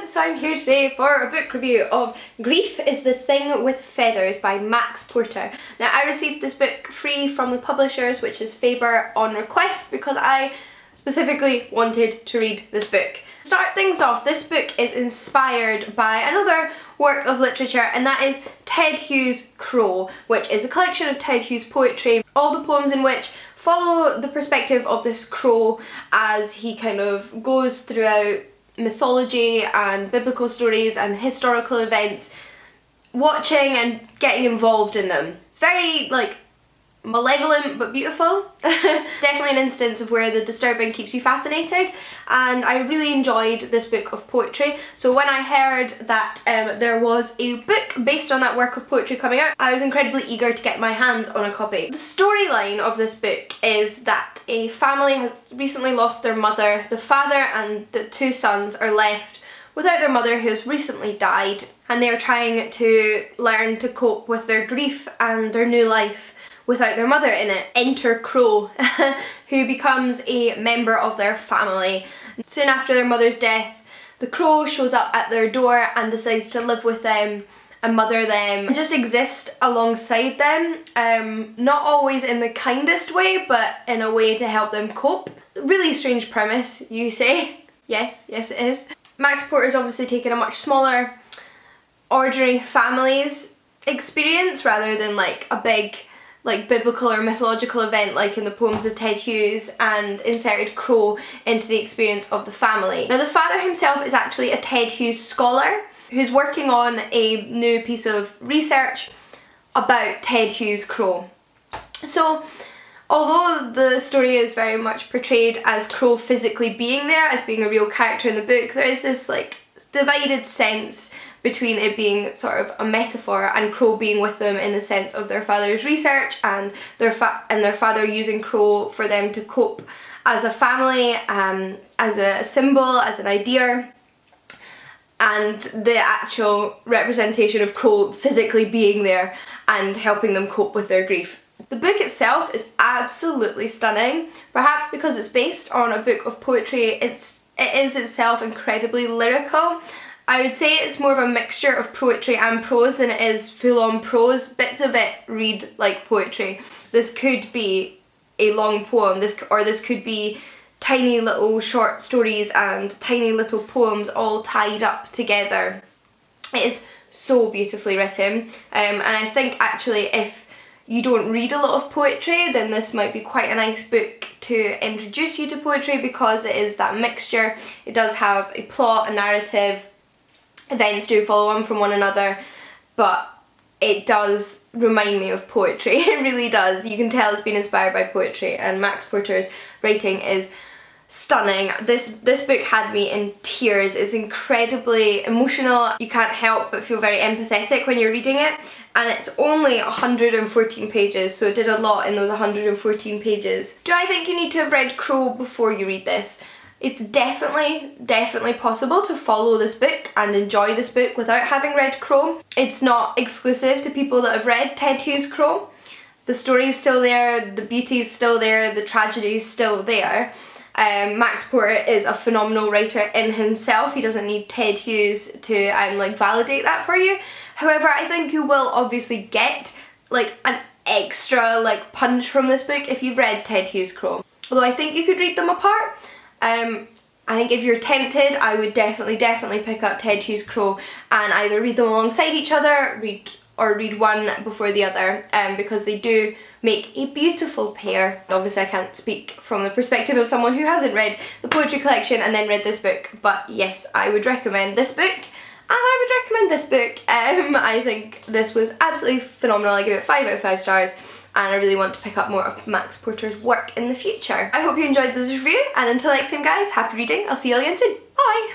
so I'm here today for a book review of Grief is the Thing with Feathers by Max Porter. Now I received this book free from the publishers, which is Faber, on request because I specifically wanted to read this book. To start things off, this book is inspired by another work of literature, and that is Ted Hughes' Crow, which is a collection of Ted Hughes poetry, all the poems in which follow the perspective of this crow as he kind of goes throughout mythology and biblical stories and historical events, watching and getting involved in them. It's very like malevolent but beautiful. Definitely an instance of where the disturbing keeps you fascinated, and I really enjoyed this book of poetry. So when I heard that there was a book based on that work of poetry coming out, I was incredibly eager to get my hands on a copy. The storyline of this book is that a family has recently lost their mother. The father and the two sons are left without their mother, who has recently died, and they are trying to learn to cope with their grief and their new life without their mother in it. Enter Crow, who becomes a member of their family. Soon after their mother's death, the crow shows up at their door and decides to live with them and mother them and just exist alongside them. Not always in the kindest way, but in a way to help them cope. Really strange premise, you say? Yes, it is. Max Porter's obviously taken a much smaller, ordinary family's experience rather than like a big biblical or mythological event like in the poems of Ted Hughes, and inserted Crow into the experience of the family. Now the father himself is actually a Ted Hughes scholar who's working on a new piece of research about Ted Hughes' Crow. So although the story is very much portrayed as Crow physically being there, as being a real character in the book, there is this like divided sense between it being sort of a metaphor and Crow being with them in the sense of their father's research and their father using Crow for them to cope as a family, as a symbol, as an idea, and the actual representation of Crow physically being there and helping them cope with their grief. The book itself is absolutely stunning, perhaps because it's based on a book of poetry. It is itself incredibly lyrical. I would say it's more of a mixture of poetry and prose than it is full-on prose. Bits of it read like poetry. This could be a long poem, this could be tiny little short stories and tiny little poems all tied up together. It is so beautifully written, and I think actually if you don't read a lot of poetry, then this might be quite a nice book to introduce you to poetry, because it is that mixture. It does have a plot, a narrative, events do follow on from one another, but it does remind me of poetry. It really does. You can tell it's been inspired by poetry, and Max Porter's writing is stunning. This book had me in tears. It's incredibly emotional. You can't help but feel very empathetic when you're reading it, and it's only 114 pages, so it did a lot in those 114 pages. Do I think you need to have read Crow before you read this? It's definitely possible to follow this book and enjoy this book without having read Crow. It's not exclusive to people that have read Ted Hughes' Crow. The story's still there, the beauty's still there, the tragedy's still there. Max Porter is a phenomenal writer in himself. He doesn't need Ted Hughes to validate that for you. However, I think you will obviously get like an extra punch from this book if you've read Ted Hughes' Crow. Although I think you could read them apart. I think if you're tempted, I would definitely pick up Ted Hughes' Crow and either read them alongside each other, read one before the other, because they do make a beautiful pair. Obviously I can't speak from the perspective of someone who hasn't read the poetry collection and then read this book, but yes, I would recommend this book, and I would recommend this book. I think this was absolutely phenomenal. I give it 5 out of 5 stars. And I really want to pick up more of Max Porter's work in the future. I hope you enjoyed this review, and until next time guys, happy reading. I'll see you all again soon. Bye!